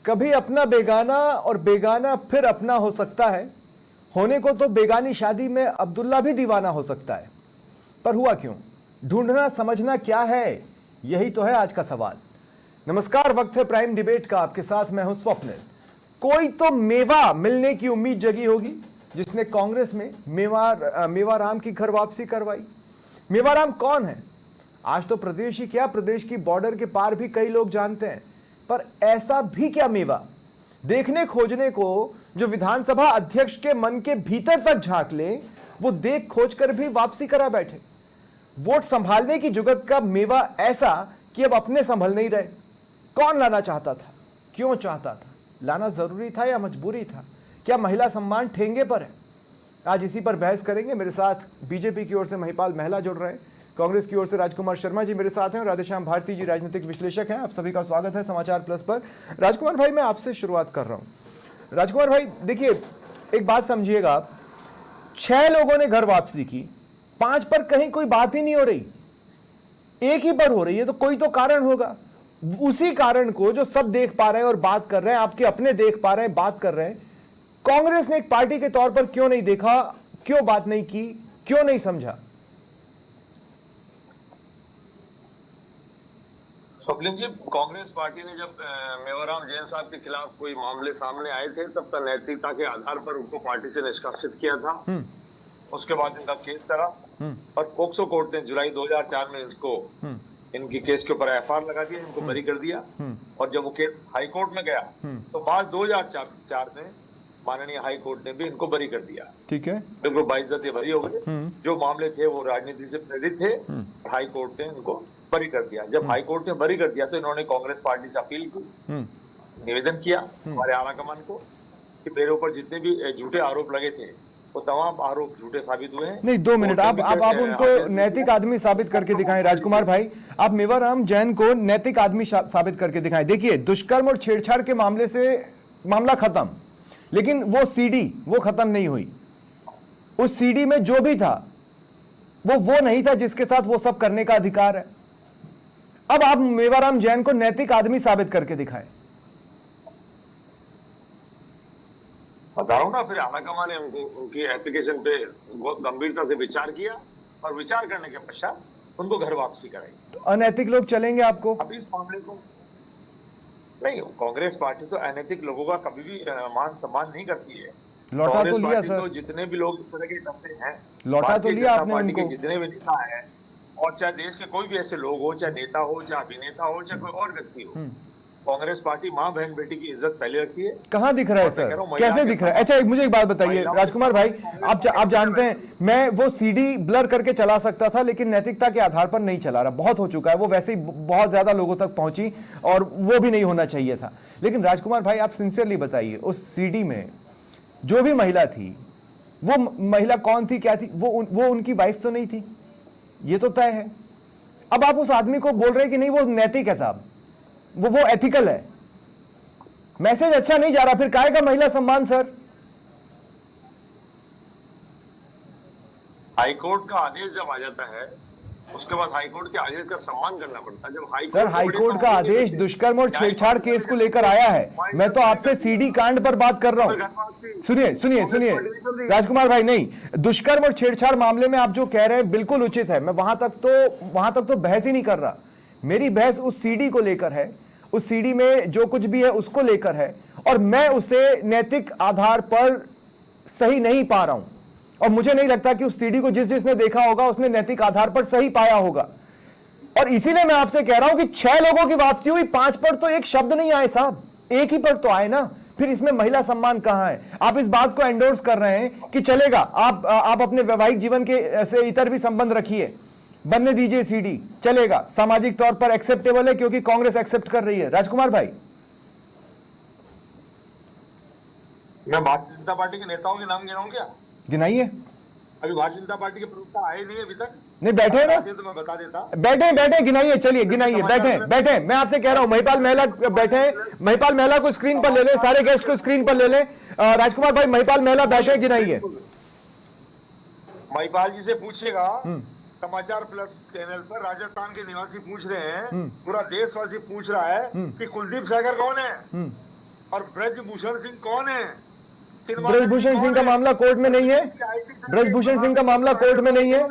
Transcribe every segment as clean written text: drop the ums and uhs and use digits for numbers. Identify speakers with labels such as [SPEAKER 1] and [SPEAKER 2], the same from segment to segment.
[SPEAKER 1] कभी अपना बेगाना और बेगाना फिर अपना हो सकता है। होने को तो बेगानी शादी में अब्दुल्ला भी दीवाना हो सकता है, पर हुआ क्यों? ढूंढना समझना क्या है, यही तो है आज का सवाल। नमस्कार, वक्त है प्राइम डिबेट का। आपके साथ मैं हूं स्वप्निल। कोई तो मेवा मिलने की उम्मीद जगी होगी जिसने कांग्रेस में मेवाराम की घर वापसी करवाई। मेवाराम कौन है? आज तो प्रदेश ही क्या, प्रदेश की बॉर्डर के पार भी कई लोग जानते हैं, पर ऐसा भी क्या मेवा देखने खोजने को जो विधानसभा अध्यक्ष के मन के भीतर तक झांक ले, वो देख खोज कर भी वापसी करा बैठे। वोट संभालने की जुगत का मेवा ऐसा कि अब अपने संभल नहीं रहे। कौन लाना चाहता था, क्यों चाहता था, लाना जरूरी था या मजबूरी था, क्या महिला सम्मान ठेंगे पर है? आज इसी पर बहस करेंगे। मेरे साथ बीजेपी की ओर से महिपाल महला जुड़ रहे हैं, कांग्रेस की ओर से राजकुमार शर्मा जी मेरे साथ हैं और राधेश्याम भारती जी राजनीतिक विश्लेषक हैं। आप सभी का स्वागत है समाचार प्लस पर। राजकुमार भाई, मैं आपसे शुरुआत कर रहा हूं। राजकुमार भाई देखिए, एक बात समझिएगा, 6 लोगों ने घर वापसी की, 5 पर कहीं कोई बात ही नहीं हो रही, एक ही पर हो रही है, तो कोई तो कारण होगा। उसी कारण को जो सब देख पा रहे हैं और बात कर रहे हैं, आपके अपने देख पा रहे हैं, बात कर रहे हैं, कांग्रेस ने एक पार्टी के तौर पर क्यों नहीं देखा, क्यों बात नहीं की, क्यों नहीं समझा?
[SPEAKER 2] स्वप्निल जी, कांग्रेस पार्टी ने जब मेवाराम जैन साहब के खिलाफ कोई मामले सामने आए थे, तब तक नैतिकता के आधार पर उनको पार्टी से निष्कासित किया था। उसके बाद इनका केस करा और पोक्सो कोर्ट ने जुलाई 2004 में इसको इनकी केस के ऊपर एफआईआर लगा दिया, इनको बरी कर दिया। और जब वो केस हाई कोर्ट में गया तो मार्च 2004 में माननीय हाई कोर्ट ने भी इनको बरी कर दिया।
[SPEAKER 1] ठीक है,
[SPEAKER 2] बिल्कुल बाइज्जत बरी हो गए। जो मामले थे वो राजनीति से प्रेरित थे, हाई कोर्ट ने इनको बरी कर दिया। जब हाई कोर्ट ने बरी कर दिया तो इन्होंने कांग्रेस पार्टी से अपील की, निवेदन किया हमारे आला कमान को कि मेरे ऊपर जितने भी झूठे आरोप लगे थे वो तमाम आरोप झूठे साबित हुए हैं।
[SPEAKER 1] नहीं, 2 मिनट, आप उनको नैतिक आदमी साबित करके दिखाएं। राजकुमार भाई, आप मेवाराम जैन को नैतिक आदमी साबित करके दिखाएं। देखिए, दुष्कर्म और छेड़छाड़ के मामले से मामला खत्म, लेकिन वो सीडी वो खत्म नहीं हुई। उस सीडी में जो भी था वो नहीं था जिसके साथ वो सब करने का अधिकार है। अब आप मेवाराम जैन को नैतिक आदमी साबित करके दिखाएं।
[SPEAKER 2] बता रहा हूं ना, फिर आलाकमान ने उनकी एप्लीकेशन पे बहुत गंभीरता से विचार किया और विचार करने के पश्चात उनको घर वापसी कराई।
[SPEAKER 1] अनैतिक लोग चलेंगे आपको?
[SPEAKER 2] अब इस मामले को नहीं, कांग्रेस पार्टी तो अनैतिक लोगों का कभी भी मान सम्मान नहीं करती है।
[SPEAKER 1] लौटा तो लिया सर,
[SPEAKER 2] तो जितने भी लोग इस तरह के करते हैं,
[SPEAKER 1] लौटा तो लिया आपने उनको।
[SPEAKER 2] जितने भी नेता हैं और चाहे देश के कोई भी ऐसे लोग हो, चाहे नेता हो, चाहे अभिनेता हो, चाहे कोई और व्यक्ति हो, कांग्रेस पार्टी माँ बहन बेटी की इज्जत पहले रखती है।
[SPEAKER 1] कहां दिख रहा है सर, कैसे दिख रहा है? अच्छा, मुझे एक बात बताइए राजकुमार भाई, आप जानते हैं मैं वो सीडी ब्लर करके चला सकता था, लेकिन नैतिकता के आधार पर नहीं चला रहा। बहुत हो चुका है, वो वैसे ही बहुत ज्यादा लोगों तक पहुंची और वो भी नहीं होना चाहिए था। लेकिन राजकुमार भाई, आप सिंसियरली बताइए, उस सीडी में जो भी महिला थी, वो महिला कौन थी, क्या थी? वो उनकी वाइफ तो नहीं थी, ये तो तय है। अब आप उस आदमी को बोल रहे हैं कि नहीं वो नैतिक है साहब, वो एथिकल है। मैसेज अच्छा नहीं जा रहा, फिर काहे का महिला सम्मान सर?
[SPEAKER 2] हाईकोर्ट का आदेश जब आ जाता है उसके बाद हाईकोर्ट के आदेश का सम्मान करना पड़ता है। जब
[SPEAKER 1] हाईकोर्ट का आदेश दुष्कर्म और छेड़छाड़ केस को लेकर आया है, मैं तो आपसे सीडी कांड पर बात कर रहा हूं। सुनिए राजकुमार भाई, नहीं, दुष्कर्म और छेड़छाड़ मामले में आप जो कह रहे हैं बिल्कुल उचित है, मैं वहां तक तो बहस ही नहीं कर रहा। मेरी बहस उस सीडी को लेकर है, उस सीडी में जो कुछ भी है उसको लेकर है, और मैं उसे नैतिक आधार पर सही नहीं पा रहा हूं। और मुझे नहीं लगता कि उस सीडी को जिसने देखा होगा उसने नैतिक आधार पर सही पाया होगा। और इसीलिए मैं आपसे कह रहा हूं कि 6 लोगों की वापसी हुई, 5 पर तो एक शब्द नहीं आए साहब, एक ही पर तो आए ना। फिर इसमें महिला सम्मान कहां है? आप इस बात को एंडोर्स कर रहे हैं कि चलेगा, आप अपने वैवाहिक जीवन के ऐसे इतर भी संबंध रखिए, बनने दीजिए सीडी, चलेगा, सामाजिक तौर पर एक्सेप्टेबल है क्योंकि कांग्रेस एक्सेप्ट कर रही है। राजकुमार भाई,
[SPEAKER 2] मैं भारतीय जनता पार्टी के नेताओं के नाम गिनाऊं क्या?
[SPEAKER 1] गिनाइए।
[SPEAKER 2] अभी भारतीय जनता पार्टी के प्रवक्ता आए नहीं अभी तक।
[SPEAKER 1] नहीं, बैठे ना,
[SPEAKER 2] तो मैं बता देता।
[SPEAKER 1] बैठे गिनाइए, चलिए गिनाइए, बैठे। मैं आपसे कह रहा हूं, महिपाल महला बैठे, महिपाल महला को स्क्रीन पर ले ले, सारे गेस्ट को स्क्रीन पर ले ले। राजकुमार भाई, महिपाल महला बैठे, गिनाइए।
[SPEAKER 2] महिपाल जी से पूछेगा, समाचार प्लस चैनल पर राजस्थान के निवासी पूछ रहे हैं, पूरा देशवासी पूछ रहा है कि कुलदीप सेंगर कौन है। और ब्रजभूषण सिंह कौन है?
[SPEAKER 1] ब्रजभूषण सिंह का मामला कोर्ट में नहीं है। ब्रजभूषण सिंह का मामला कोर्ट में नहीं है।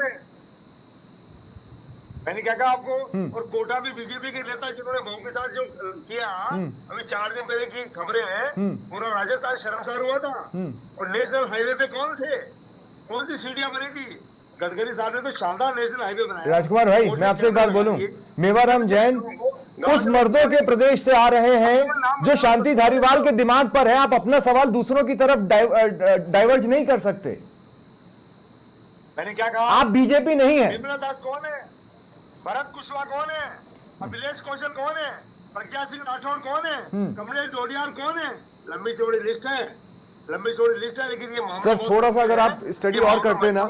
[SPEAKER 2] मैंने क्या कहा आपको? और कोटा भी बीजेपी के नेता जिन्होंने बहू के साथ जो किया, अभी 4 दिन पहले की खबरें हैं, पूरा राजस्थान शर्मसार हुआ था। और नेशनल हाईवे पे कौन थे? कौन सी सीढ़ियां बनी थी? गडकरी साहब ने तो शानदार नेशनल हाईवे बनाया।
[SPEAKER 1] राजकुमार भाई, मैं आपसे एक बात बोलूं, मेवाराम जैन उस मर्दों के प्रदेश से आ रहे हैं जो शांति धारीवाल के दिमाग पर है। आप अपना सवाल दूसरों की तरफ डाइवर्ज नहीं कर सकते।
[SPEAKER 2] मैंने क्या कहा?
[SPEAKER 1] आप बीजेपी नहीं है।
[SPEAKER 2] निर्मला दास कौन है? भरत कुशवाहा कौन है? अभिलेष कौशल कौन है? प्रज्ञा सिंह राठौड़ कौन है? कमलेश डोडियाल कौन है? लंबी चौड़ी लिस्ट है, लंबी चौड़ी लिस्ट है। लेकिन ये
[SPEAKER 1] सर थोड़ा सा अगर आप स्टडी और करते ना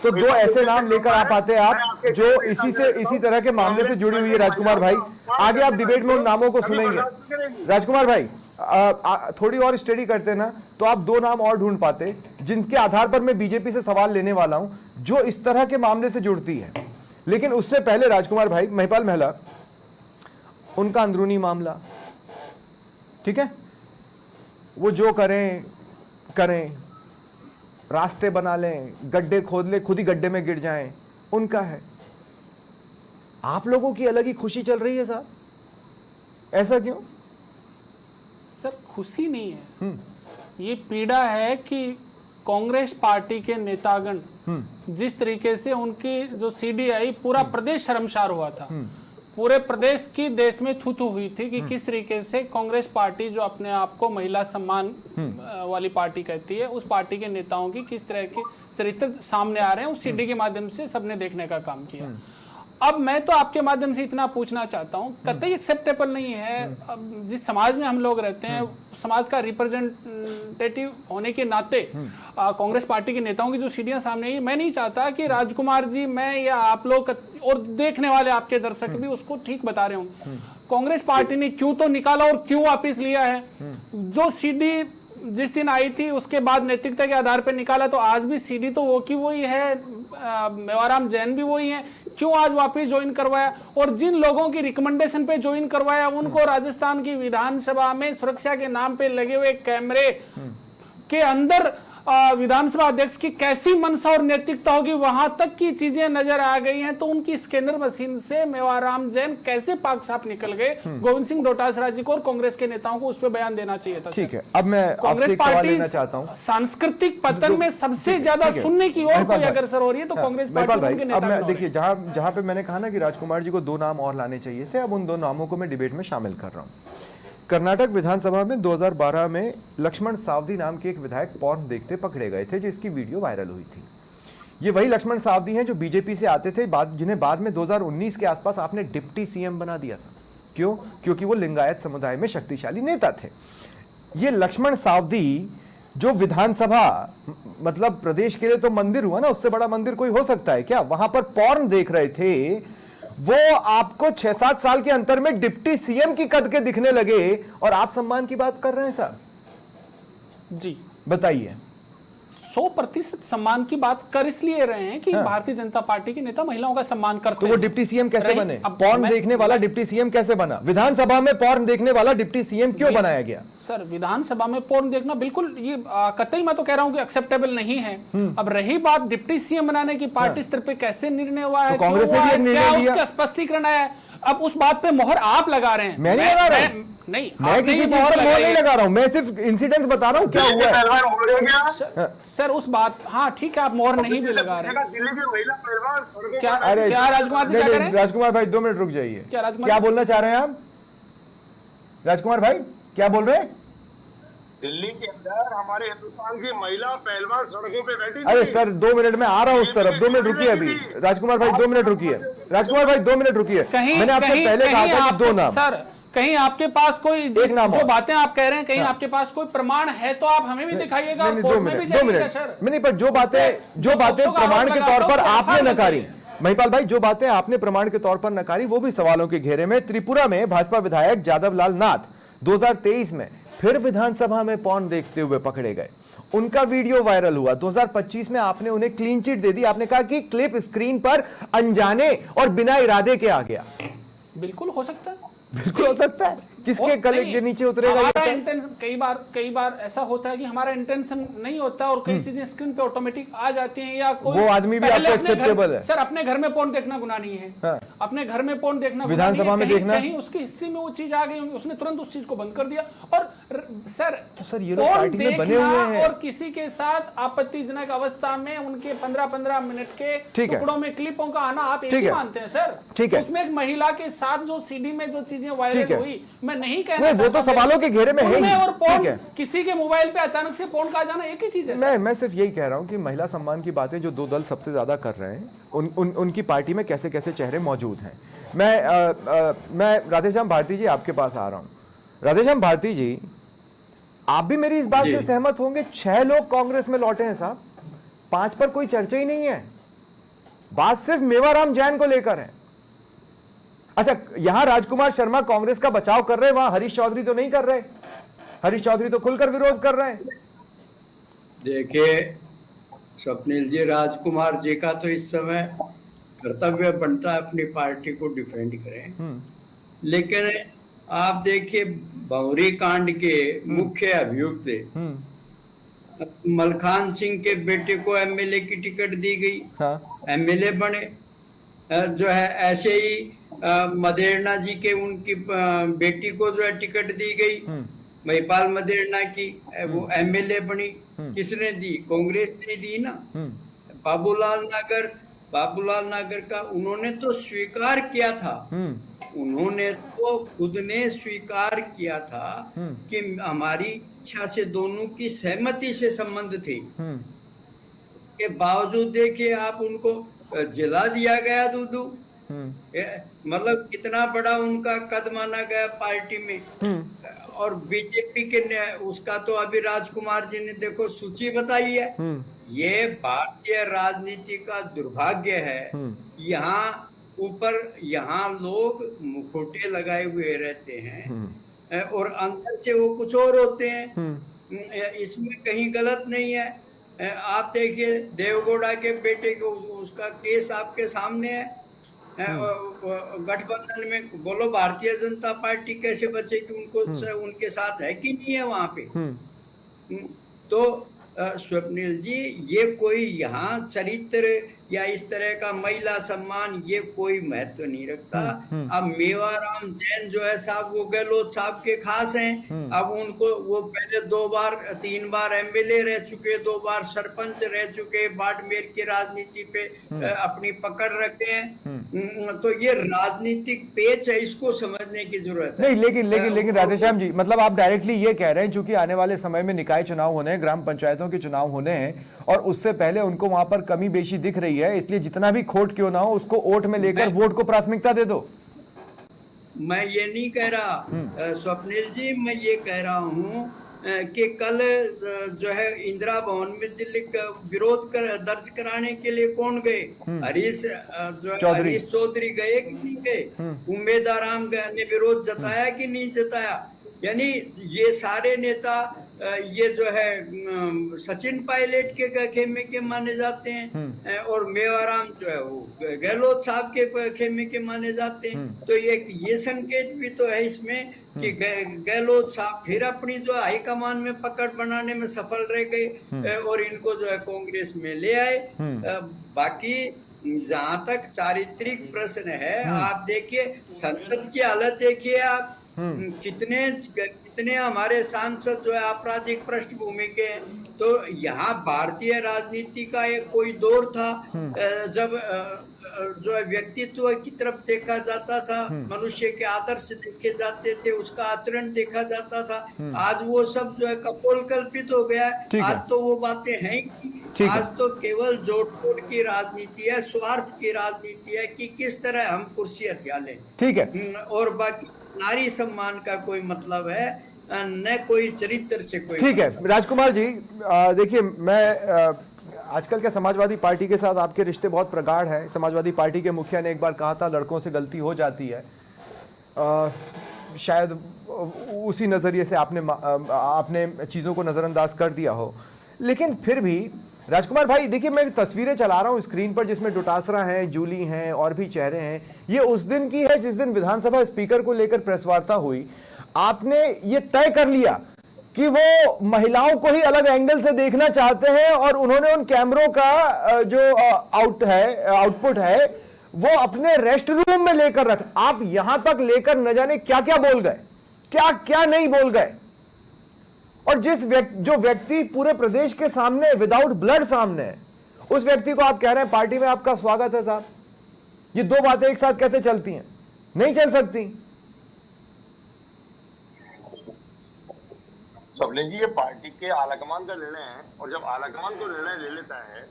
[SPEAKER 1] तो 2 ऐसे नाम लेकर आप आते आप जो इसी तरह के मामले से जुड़ी हुई है। राजकुमार भाई, आगे आप डिबेट में उन नामों को सुनेंगे। राजकुमार भाई, थोड़ी और स्टडी करते ना तो आप 2 नाम और ढूंढ पाते जिनके आधार पर मैं बीजेपी से सवाल लेने वाला हूं, जो इस तरह के मामले से जुड़ती है। लेकिन उससे पहले राजकुमार भाई, महिपाल महला, उनका अंदरूनी मामला, ठीक है, वो जो करें, रास्ते बना लें, गड्ढे खोद ले, खुद ही गड्ढे में गिर जाएं, उनका है। आप लोगों की अलग ही खुशी चल रही है साहब, ऐसा क्यों?
[SPEAKER 3] सर खुशी नहीं है, ये पीड़ा है कि कांग्रेस पार्टी के नेतागण जिस तरीके से उनकी जो सीडीआई पूरा प्रदेश शर्मसार हुआ था, पूरे प्रदेश की देश में थू-थू हुई थी कि किस तरीके से कांग्रेस पार्टी जो अपने आप को महिला सम्मान वाली पार्टी कहती है, उस पार्टी के नेताओं की किस तरह के चरित्र सामने आ रहे हैं, उस सीडी के माध्यम से सबने देखने का काम किया। अब मैं तो आपके माध्यम से इतना पूछना चाहता हूं, कतई एक्सेप्टेबल नहीं है। अब जिस समाज में हम लोग रहते हैं, समाज का रिप्रेजेंटेटिव होने के नाते कांग्रेस पार्टी के नेताओं की जो सीढ़ियां सामने आई, मैं नहीं चाहता कि राजकुमार जी, मैं या आप लोग और देखने वाले आपके दर्शक भी उसको ठीक बता रहे हूं। कांग्रेस पार्टी ने क्यों तो निकाला और क्यों वापिस लिया है। जो सीडी जिस दिन आई थी उसके बाद नैतिकता के आधार पर निकाला, तो आज भी सीडी तो वो की वही है, मेवाराम जैन भी वही है, क्यों आज वापस ज्वाइन करवाया? और जिन लोगों की रिकमेंडेशन पे ज्वाइन करवाया उनको राजस्थान की विधानसभा में सुरक्षा के नाम पे लगे हुए कैमरे के अंदर विधानसभा अध्यक्ष की कैसी मनसा और नैतिकता होगी, वहां तक की चीजें नजर आ गई हैं। तो उनकी स्कैनर मशीन से मेवाराम जैन कैसे पाक साफ निकल गए, गोविंद सिंह डोटासरा जी को और कांग्रेस के नेताओं को उस पर बयान देना चाहिए था।
[SPEAKER 1] ठीक है, अब मैं आपसे एक सवाल लेना चाहता हूं।
[SPEAKER 3] सांस्कृतिक पतन में सबसे ज्यादा सुनने की ओर कोई अग्रसर हो रही है तो कांग्रेस पार्टी के नेता।
[SPEAKER 1] अब देखिए, जहां पे मैंने कहा ना कि राजकुमार जी को 2 नाम और लाने चाहिए थे, अब उन 2 नामों को मैं डिबेट में शामिल कर रहा हूं। कर्नाटक विधानसभा में 2012 में लक्ष्मण सावदी नाम के एक विधायक पॉर्न देखते पकड़े गए थे, जिसकी वीडियो वायरल हुई थी। ये वही लक्ष्मण सावदी हैं जो बीजेपी से आते थे, जिन्हें बाद में 2019 के आसपास आपने डिप्टी सीएम बना दिया था। क्यों? क्योंकि वो लिंगायत समुदाय में शक्तिशाली नेता थे। ये लक्ष्मण सावदी जो विधानसभा, मतलब प्रदेश के लिए तो मंदिर हुआ ना, उससे बड़ा मंदिर कोई हो सकता है क्या? वहां पर पॉर्न देख रहे थे, वो आपको 6-7 साल के अंतर में डिप्टी सीएम की कद के दिखने लगे और आप सम्मान की बात कर रहे हैं साहब।
[SPEAKER 3] जी
[SPEAKER 1] बताइए।
[SPEAKER 3] 100% सम्मान की बात कर इसलिए रहे हैं कि भारतीय जनता पार्टी के नेता महिलाओं का सम्मान करते
[SPEAKER 1] तो वो डिप्टी सीएम कैसे बने? पॉर्न देखने वाला डिप्टी सीएम कैसे बना? विधानसभा में पॉर्न देखने वाला डिप्टी सीएम क्यों बनाया गया?
[SPEAKER 3] सर विधानसभा में पॉर्न देखना बिल्कुल ये कतई मैं तो कह रहा हूं कि एक्सेप्टेबल नहीं है। अब रही बात डिप्टी सीएम बनाने की, पार्टी स्तर पे कैसे निर्णय हुआ है,
[SPEAKER 1] कांग्रेस ने भी एक निर्णय लिया,
[SPEAKER 3] उसका स्पष्टीकरण है। अब उस बात पे मोहर आप लगा रहे हैं,
[SPEAKER 1] मैं नहीं लगा रहा हूं।
[SPEAKER 3] नहीं,
[SPEAKER 1] मैं किसी चीज पर मोहर नहीं लगा रहा हूं, मैं सिर्फ इंसिडेंट बता रहा हूं क्या हुआ है।
[SPEAKER 3] सर उस बात, हाँ ठीक है, आप मोहर नहीं भी लगा रहे हैं।
[SPEAKER 2] दिल्ली के महिला पहलवान
[SPEAKER 3] क्या राजकुमार जी क्या कह रहे हैं?
[SPEAKER 1] राजकुमार भाई 2 मिनट रुक जाइए। क्या बोलना चाह रहे हैं आप? राजकुमार भाई क्या बोल रहे हैं?
[SPEAKER 2] दिल्ली के अंदर हमारे हिंदुस्तान की महिला पहलवान सड़कों पे बैठी थी।
[SPEAKER 1] अरे सर 2 मिनट में आ रहा हूं उस तरफ, 2 मिनट रुकिए अभी। राजकुमार भाई 2 मिनट रुकिए। राजकुमार भाई 2 मिनट रुकिए। मैंने आपसे पहले कहा था कि 2 नाम।
[SPEAKER 3] सर कहीं आपके पास कोई जो बातें आप कह रहे हैं, कहीं आपके पास कोई प्रमाण है तो आप हमें भी दिखाइएगा।
[SPEAKER 1] 2 मिनट नहीं, पर जो बातें प्रमाण के तौर पर आपने नकारी, महिपाल भाई, जो बातें आपने प्रमाण के तौर पर नकारी वो भी सवालों के घेरे में। त्रिपुरा में भाजपा विधायक जादव लाल नाथ 2023 में फिर विधानसभा में पॉर्न देखते हुए पकड़े गए, उनका वीडियो वायरल हुआ। 2025 में आपने उन्हें क्लीन चिट दे दी, आपने कहा कि क्लिप स्क्रीन पर अनजाने और बिना इरादे के आ गया।
[SPEAKER 3] बिल्कुल हो सकता है,
[SPEAKER 1] बिल्कुल हो सकता है। किसके कले के नीचे उतरेगा?
[SPEAKER 3] हमारा इंटेंशन कई बार ऐसा होता है कि हमारा इंटेंशन नहीं होता और कई चीजें स्क्रीन पे ऑटोमेटिक आ जाती हैं, या कोई
[SPEAKER 1] वो आदमी भी आपको एक्सेप्टेबल है।
[SPEAKER 3] सर अपने घर में पोर्न देखना गुनाह नहीं है।
[SPEAKER 1] हाँ।
[SPEAKER 3] अपने घर में पोर्न देखना
[SPEAKER 1] विधानसभा में देखना,
[SPEAKER 3] कहीं उसकी हिस्ट्री में वो चीज आ गई, उसने तुरंत उस चीज को बंद कर दिया। और सर
[SPEAKER 1] तो सर ये लोग पार्टी में बने हुए हैं
[SPEAKER 3] और किसी के साथ आपत्तिजनक अवस्था में उनके 15-15 मिनट के टुकड़ों में क्लिपों का आना आप एक मानते हैं सर?
[SPEAKER 1] ठीक है।
[SPEAKER 3] उसमें एक महिला के साथ जो सीडी में जो चीजें वायरल हुई, मैं नहीं कहना
[SPEAKER 1] वो तो सवालों के घेरे में है ही।
[SPEAKER 3] और पोर्न, किसी के मोबाइल पे अचानक से पोर्न का आ जाना एक ही चीज है।
[SPEAKER 1] मैं सिर्फ यही कह रहा हूं कि महिला सम्मान की बातें जो दो दल सबसे ज्यादा कर रहे हैं, उनकी पार्टी में कैसे कैसे चेहरे मौजूद हैं। मैं राधेश्याम भारती जी आपके पास आ रहा हूं। राधेश्याम भारती जी, आप भी मेरी इस बात से सहमत होंगे, 6 लोग कांग्रेस में लौटे हैं साहब, 5 पर कोई चर्चा ही नहीं है। बात सिर्फ मेवाराम जैन को लेकर है। अच्छा, यहां राजकुमार शर्मा कांग्रेस का बचाव कर रहे हैं, वहां हरीश चौधरी तो नहीं कर रहे। हरीश चौधरी तो खुलकर विरोध कर रहे हैं।
[SPEAKER 4] देखिए स्वप्निल जी, राजकुमार जी का तो इस समय कर्तव्य बनता है अपनी पार्टी को डिफेंड करें, लेकिन आप देखिए भंवरी कांड के मुख्य अभियुक्त मलखान सिंह के बेटे को एमएलए की टिकट दी गई। हाँ। एमएलए बने। जो है ऐसे ही मदेरणा जी के उनकी बेटी को जो है टिकट दी गई, महिपाल मदेरणा की, वो एमएलए बनी। किसने दी? कांग्रेस ने दी ना। बाबूलाल नागर का उन्होंने तो स्वीकार किया था, उन्होंने तो खुद ने स्वीकार किया था कि हमारी इच्छा से दोनों की सहमति से संबंध थे। के बावजूद देखिए आप उनको जिला दिया गया दूधू। मतलब कितना बड़ा उनका कद माना गया पार्टी में। और बीजेपी के उसका तो अभी राजकुमार जी ने देखो सूची बताई है। ये भारतीय राजनीति का दुर्भाग्य है। यहाँ लोग मुखौटे लगाए हुए रहते हैं और अंदर से वो कुछ और होते हैं। इसमें कहीं गलत नहीं है। आप देखिए देवगौड़ा के बेटे को, उसका केस आपके सामने है। गठबंधन में बोलो भारतीय जनता पार्टी कैसे बचेगी? उनके साथ है कि नहीं है वहां पे? तो स्वप्निल जी, ये कोई यहाँ चरित्र या इस तरह का महिला सम्मान ये कोई महत्व नहीं रखता। अब मेवाराम जैन जो है साहब, वो गहलोत साहब के खास हैं। अब उनको वो पहले 3 बार एमएलए रह चुके, 2 बार सरपंच रह चुके, बाड़मेर की राजनीति पे अपनी पकड़ रखते हैं। तो ये राजनीतिक पेच है, इसको समझने की जरूरत है।
[SPEAKER 1] नहीं, लेकिन राधेश्याम जी, मतलब आप डायरेक्टली ये कह रहे हैं चूंकि आने वाले समय में निकाय चुनाव होने हैं, ग्राम पंचायतों के चुनाव होने हैं और उससे पहले उनको वहां पर कमी बेशी दिख रही है, इसलिए जितना भी खोट क्यों ना हो उसको वोट में लेकर वोट को प्राथमिकता दे दो।
[SPEAKER 4] मैं ये नहीं कह रहा स्वप्निल जी, मैं ये कह रहा हूँ कि कल जो है इंदिरा भवन में दिल्ली का विरोध दर्ज कराने के लिए कौन गए? हरीश चौधरी गए कि नहीं गए? उम्मेद आराम ने विरोध जताया कि नहीं जताया? यानी ये सारे नेता ये जो है सचिन पायलट के खेमे के माने जाते हैं और मेवाराम जो है वो गहलोत साहब के खेमे के माने जाते हैं। तो ये संकेत भी तो है इसमें कि गहलोत साहब फिर अपनी जो हाईकमान में पकड़ बनाने में सफल रह गए और इनको जो है कांग्रेस में ले आए। बाकी जहां तक चारित्रिक प्रश्न है, आप देखिए संसद की हालत देखिए आप, कितने हमारे सांसद जो है आपराधिक पृष्ठभूमि के। तो यहाँ भारतीय राजनीति का एक कोई दौर था जब जो है व्यक्तित्व की तरफ देखा जाता था, मनुष्य के आदर्श देखे जाते थे, उसका आचरण देखा जाता था। आज वो सब जो है कपोल कल्पित हो गया है। आज तो वो बातें हैं ही। आज तो केवल जोड़ तोड़ की राजनीति है, स्वार्थ की राजनीति है कि किस तरह हम कुर्सी हथिया लें। ठीक है। और बाकी नारी सम्मान का कोई मतलब है न कोई चरित्र से कोई।
[SPEAKER 1] ठीक है राजकुमार जी, देखिए मैं आजकल के समाजवादी पार्टी के साथ आपके रिश्ते बहुत प्रगाढ़ है। समाजवादी पार्टी के मुखिया ने एक बार कहा था लड़कों से गलती हो जाती है। शायद उसी नजरिए से आपने चीजों को नजरअंदाज कर दिया हो, लेकिन फिर भी राजकुमार भाई देखिए, मैं तस्वीरें चला रहा हूं स्क्रीन पर जिसमें डोटासरा हैं, जूली हैं और भी चेहरे हैं। ये उस दिन की है जिस दिन विधानसभा स्पीकर को लेकर प्रेस वार्ता हुई। आपने ये तय कर लिया कि वो महिलाओं को ही अलग एंगल से देखना चाहते हैं और उन्होंने उन कैमरों का जो आउटपुट है वो अपने रेस्ट रूम में लेकर रख, आप यहां तक लेकर न जाने क्या क्या बोल गए, क्या क्या नहीं बोल गए। और जो व्यक्ति पूरे प्रदेश के सामने विदाउट ब्लड सामने है, उस व्यक्ति को आप कह रहे हैं पार्टी में आपका स्वागत है। साहब, ये दो बातें एक साथ कैसे चलती हैं? नहीं चल सकती।
[SPEAKER 2] स्वप्निल जी, ये पार्टी के आलाकमान का निर्णय है और जब आलाकमान को निर्णय ले लेता है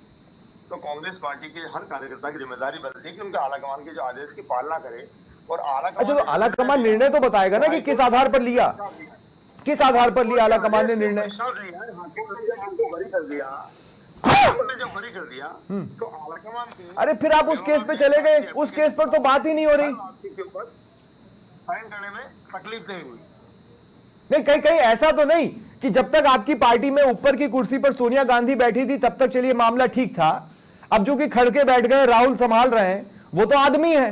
[SPEAKER 2] तो कांग्रेस पार्टी के हर कार्यकर्ता की जिम्मेदारी बनती है कि उनके आलाकमान के जो आदेश की पालना करे। और
[SPEAKER 1] अच्छा, तो आलाकमान निर्णय तो बताएगा ना कि किस आधार पर लिया, किस आधार पर लिया आलाकमान ने निर्णय।
[SPEAKER 2] जब बरी कर दिया तो आलाकमान के,
[SPEAKER 1] अरे फिर आप उस केस पे चले गए, उस केस पर तो बात ही नहीं हो रही।
[SPEAKER 2] साइन करने में तकलीफ नहीं हुई।
[SPEAKER 1] नहीं, कहीं कहीं ऐसा तो नहीं कि जब तक आपकी पार्टी में ऊपर की कुर्सी पर सोनिया गांधी बैठी थी तब तक चलिए मामला ठीक था, अब जो कि खड़के बैठ गए, राहुल संभाल रहे हैं, वो तो आदमी है,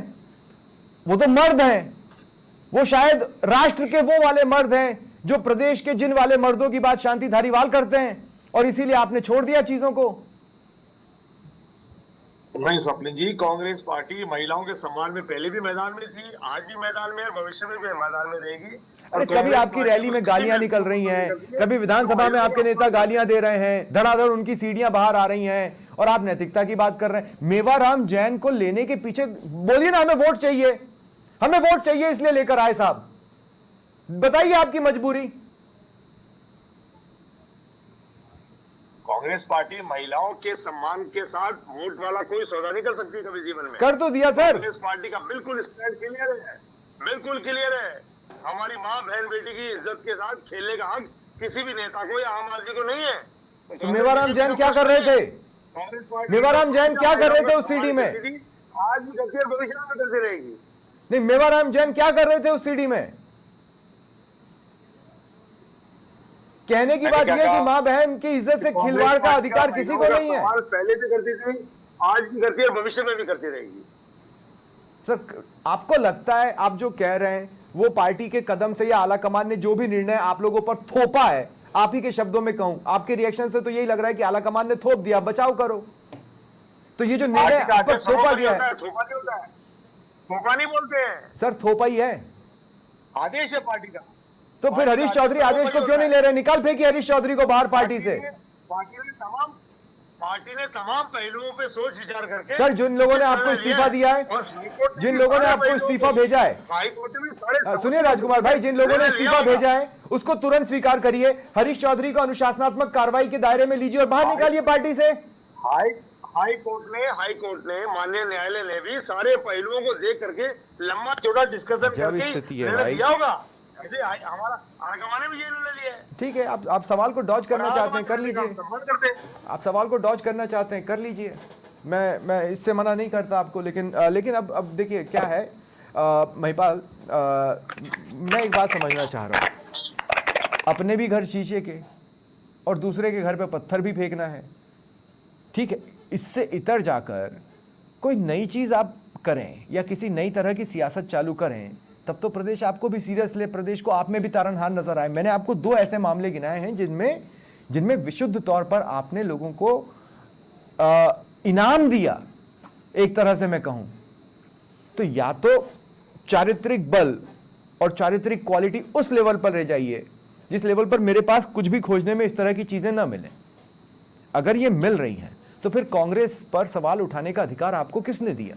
[SPEAKER 1] वो तो मर्द हैं, वो शायद राष्ट्र के वो वाले मर्द हैं जो प्रदेश के जिन वाले मर्दों की बात शांति धारीवाल करते हैं, और इसीलिए आपने छोड़ दिया चीजों को।
[SPEAKER 2] नहीं स्वप्निल जी, कांग्रेस पार्टी महिलाओं के सम्मान में पहले भी मैदान में थी, आज भी मैदान में है, भविष्य में भी मैदान में रहेगी।
[SPEAKER 1] अरे कभी आपकी रैली में गालियां निकल रही हैं, कभी विधानसभा में आपके नेता गालियां दे रहे हैं, धड़ाधड़ उनकी सीढ़ियां बाहर आ रही हैं, और आप नैतिकता की बात कर रहे हैं। मेवाराम जैन को लेने के पीछे बोलिए ना, हमें वोट चाहिए, हमें वोट चाहिए इसलिए लेकर आए। साहब बताइए आपकी मजबूरी।
[SPEAKER 2] कांग्रेस पार्टी महिलाओं के सम्मान के साथ वोट वाला कोई सौदा नहीं कर सकती कभी जीवन में।
[SPEAKER 1] कर तो दिया सर।
[SPEAKER 2] कांग्रेस पार्टी का बिल्कुल स्टैंड क्लियर है, बिल्कुल क्लियर है। हमारी माँ बहन बेटी की इज्जत के साथ खेलने का हक किसी भी नेता को या आम आदमी को नहीं है।
[SPEAKER 1] तो मेवाराम जैन क्या कर रहे थे? मेवाराम जैन क्या कर रहे थे उस सीडी में?
[SPEAKER 2] आज भी करती है, भविष्य में करती रहेगी।
[SPEAKER 1] नहीं, मेवाराम जैन क्या कर रहे थे उस सीडी में? कहने की बात यह है कि मां बहन की इज्जत से खिलवाड़ का अधिकार किसी को नहीं है।
[SPEAKER 2] पहले भी करती थी, आज भी करती है, भविष्य में भी करती रहेगी।
[SPEAKER 1] सर, आपको लगता है आप जो कह रहे हैं वो पार्टी के कदम से या आलाकमान ने जो भी निर्णय आप लोगों पर थोपा है, आप ही के शब्दों में कहूं, आपके रिएक्शन से तो यही लग रहा है कि आलाकमान ने थोप दिया, बचाव करो। तो ये जो निर्णय आप पर थोपा गया है,
[SPEAKER 2] थोपा नहीं होता है, थोपा नहीं बोलते हैं
[SPEAKER 1] सर, थोपा ही है,
[SPEAKER 2] आदेश है पार्टी का।
[SPEAKER 1] तो फिर हरीश चौधरी आदेश को क्यों नहीं ले रहे? निकाल फेंकी हरीश चौधरी को बाहर पार्टी से।
[SPEAKER 2] पार्टी ने तमाम पहलुओं पे सोच विचार करके,
[SPEAKER 1] सर, जिन लोगों ने आपको इस्तीफा दिया है, जिन लोगों ने आपको इस्तीफा भेजा है, सुनिए राजकुमार भाई, जिन लोगों ने इस्तीफा भेजा है उसको तुरंत स्वीकार करिए, हरीश चौधरी को अनुशासनात्मक कार्रवाई के दायरे में लीजिए और बाहर निकालिए पार्टी से।
[SPEAKER 2] हाई कोर्ट ने माननीय न्यायालय ने भी सारे पहलुओं को देख करके लंबा चौड़ा डिस्कशन करके निर्णय दिया होगा। हमारा आलाकमान भी ये निर्णय लिया है।
[SPEAKER 1] ठीक है, आप सवाल को डॉज करना चाहते हैं, कर लीजिए। आप सवाल को डॉज करना चाहते हैं, कर लीजिए, मैं इससे मना नहीं करता आपको। लेकिन अब देखिए क्या है महिपाल, मैं एक बात समझना चाह रहा हूँ। अपने भी घर शीशे के और दूसरे के घर पे पत्थर भी फेंकना है, ठीक है। इससे इतर जाकर कोई नई चीज आप करें या किसी नई तरह की सियासत चालू करें, तब तो प्रदेश आपको भी सीरियस ले, प्रदेश को आप में भी तारनहार नजर आए। मैंने आपको दो ऐसे मामले गिनाए हैं जिनमें विशुद्ध तौर पर आपने लोगों को इनाम दिया, एक तरह से मैं कहूं तो। या तो चारित्रिक बल और चारित्रिक क्वालिटी उस लेवल पर रह जाइए जिस लेवल पर मेरे पास कुछ भी खोजने में इस तरह की चीजें ना मिले। अगर ये मिल रही हैं तो फिर कांग्रेस पर सवाल उठाने का अधिकार आपको किसने दिया?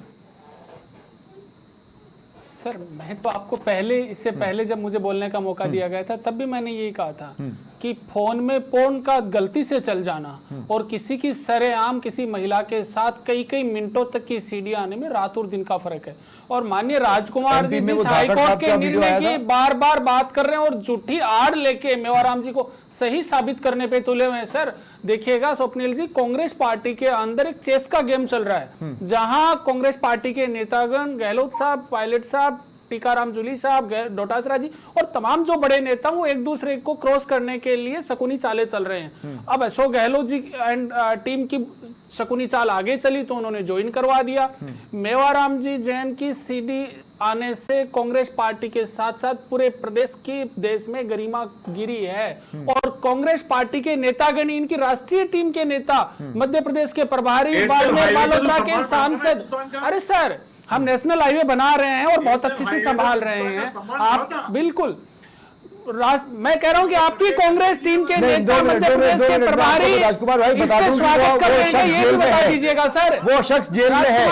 [SPEAKER 3] सर, मैं तो आपको इससे पहले जब मुझे बोलने का मौका दिया गया था तब भी मैंने यही कहा था कि फोन में पोर्न का गलती से चल जाना और किसी की सरेआम किसी महिला के साथ कई मिनटों तक की सीढ़ियां आने में रात और दिन का फर्क है। और माननीय राजकुमार जी जिस हाईकोर्ट के निर्णय की बार बार बात कर रहे हैं और झूठी आड़ लेके मेवाराम जी को सही साबित करने पे तुले हुए हैं। सर देखिएगा स्वप्निल जी, कांग्रेस पार्टी के अंदर एक चेस का गेम चल रहा है, जहां कांग्रेस पार्टी के नेतागण, गहलोत साहब, पायलट साहब, टीकाराम जूली साहब, डोटासरा जी और तमाम जो बड़े नेता वो एक दूसरे को क्रॉस करने के लिए शकुनी चालें चल रहे हैं। अब अशोक गहलोत जी एंड टीम की शकुनी चाल आगे चली तो उन्होंने ज्वाइन करवा दिया। मेवाराम जी जैन की सीडी आने से कांग्रेस पार्टी के साथ साथ पूरे प्रदेश की देश में गरिमा गिरी है। और कांग्रेस पार्टी के नेतागण, इनकी राष्ट्रीय टीम के नेता, मध्य प्रदेश के प्रभारी, बाड़मेर बालोतरा के सांसद, अरे सर हम नेशनल हाईवे बना रहे हैं और बहुत अच्छे से संभाल रहे हैं आप। बिल्कुल मैं कह रहा हूं कि आपकी कांग्रेस टीम के नेता, मध्य प्रदेश के प्रभारी
[SPEAKER 1] राजकुमार भाई
[SPEAKER 3] इसका स्वागत कर रहे हैं, ये भी बता दीजिएगा सर।
[SPEAKER 1] वो शख्स जेल में है,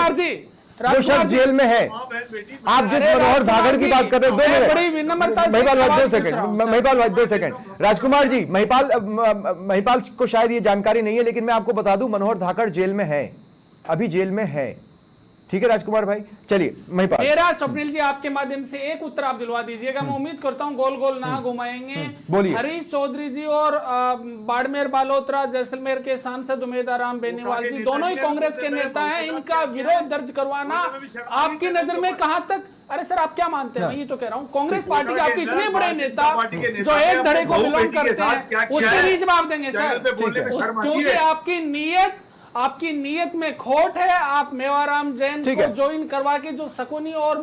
[SPEAKER 1] वो शख्स जेल में है। आप जिस मनोहर धागड़ की बात कर रहे हैं, 2 मिनट,
[SPEAKER 3] बड़ी विनम्रता से
[SPEAKER 1] महिपाल भाई 2 सेकंड, महिपाल भाई 2 सेकंड, राजकुमार जी, महिपाल को शायद ये जानकारी नहीं है, लेकिन मैं आपको बता दूं मनोहर धाकड़ जेल में है, अभी जेल में है। ठीक है राजकुमार भाई, चलिए महिपाल।
[SPEAKER 3] मेरा स्वप्निल जी आपके माध्यम से एक उत्तर आप दिलवा दीजिएगा, मैं उम्मीद करता हूं गोल गोल ना घुमाएंगे।
[SPEAKER 1] बोलिए।
[SPEAKER 3] हरीश चौधरी जी और बाड़मेर बालोतरा जैसलमेर के सांसद उमेदाराम बेनीवाल जी दोनों ही कांग्रेस के नेता हैं, इनका विरोध दर्ज करवाना आपकी नजर में कहां तक? अरे सर आप क्या मानते हैं? मैं ये तो कह रहा हूँ कांग्रेस पार्टी के आपके इतने बड़े नेता जो एक धड़े को बिलोंग करते हैं, उसके बीच में आप देंगे सर? क्योंकि आपकी नीयत में खोट है। आप मेवाराम जैन को ज्वाइन करवा के जो शकुनी और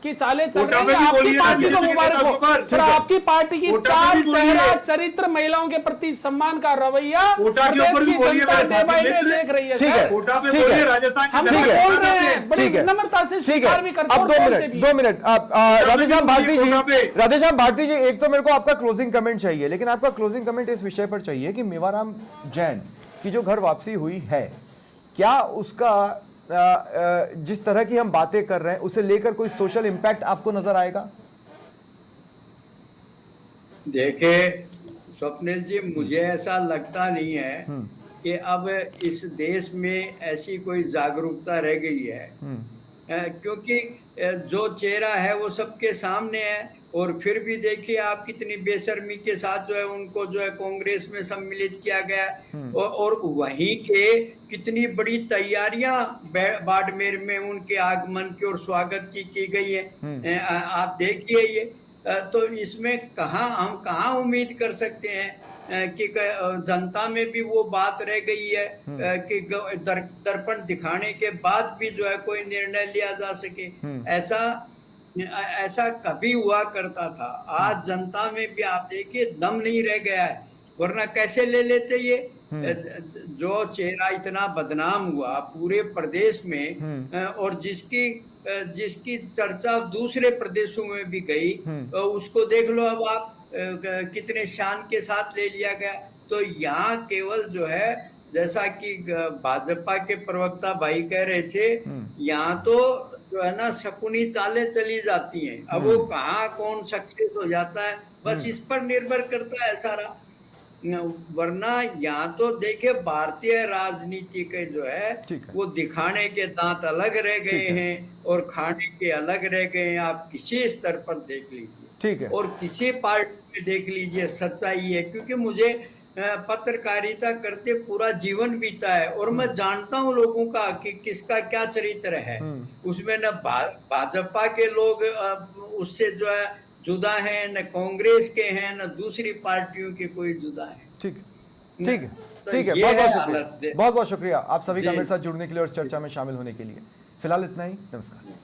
[SPEAKER 3] की चालें चल रही है, आपकी पार्टी को मुबारक हो। पर आपकी पार्टी की चाल, चेहरा, चरित्र, महिलाओं के प्रति सम्मान का रवैया प्रदेश की जनता देख रही है।
[SPEAKER 1] ठीक है,
[SPEAKER 3] हम बोल रहे हैं बड़ी विनम्रता से स्वीकार भी करते हैं।
[SPEAKER 1] अब 2 मिनट राधेश्याम भारती जी, एक तो मेरे को आपका क्लोजिंग कमेंट चाहिए, लेकिन आपका क्लोजिंग कमेंट इस विषय पर चाहिए कि मेवाराम जैन की जो घर वापसी हुई है, क्या उसका जिस तरह की हम बातें कर रहे हैं उसे लेकर कोई सोशल इंपैक्ट आपको नजर आएगा?
[SPEAKER 4] देखिए स्वप्निल जी, मुझे ऐसा लगता नहीं है कि अब इस देश में ऐसी कोई जागरूकता रह गई है, क्योंकि जो चेहरा है वो सबके सामने है। और फिर भी देखिए आप कितनी बेशर्मी के साथ जो है उनको जो है कांग्रेस में सम्मिलित किया गया, और वहीं के कितनी बड़ी तैयारियां बाड़मेर में उनके आगमन की और स्वागत की गई है। आप देखिए ये, तो इसमें हम कहाँ उम्मीद कर सकते हैं कि जनता में भी वो बात रह गई है कि दर्पण दिखाने के बाद भी जो है कोई निर्णय लिया जा सके। ऐसा कभी हुआ करता था, आज जनता में भी आप देखिए दम नहीं रह गया है, वरना कैसे ले लेते ये। जो चेहरा इतना बदनाम हुआ पूरे प्रदेश में, और जिसकी चर्चा दूसरे प्रदेशों में भी गई, उसको देख लो अब आप कितने शान के साथ ले लिया गया। तो यहाँ केवल जो है, जैसा कि भाजपा के प्रवक्ता भाई कह रहे थे, यहाँ तो जो है ना शकुनी चालें चली जाती हैं। अब वो कहाँ कौन सक्सेस हो जाता है, बस इस पर निर्भर करता है सारा। वरना यहाँ तो देखिए भारतीय राजनीति के जो है वो दिखाने के दांत अलग रह गए हैं और खाने के अलग रह गए हैं। आप किसी स्तर पर देख लीजिए, ठीक है, और किसी पार्टी में देख लीजिए, सच्चाई है। क्योंकि मुझे पत्रकारिता करते पूरा जीवन बीता है और मैं जानता हूँ लोगों का कि किसका क्या चरित्र है। उसमें न भाजपा के लोग उससे जो है जुदा हैं, न कांग्रेस के हैं, न दूसरी पार्टियों के कोई जुदा है। ठीक
[SPEAKER 1] है, ठीक है, बहुत बहुत शुक्रिया आप सभी का मेरे साथ जुड़ने के लिए और चर्चा में शामिल होने के लिए। फिलहाल इतना ही, नमस्कार।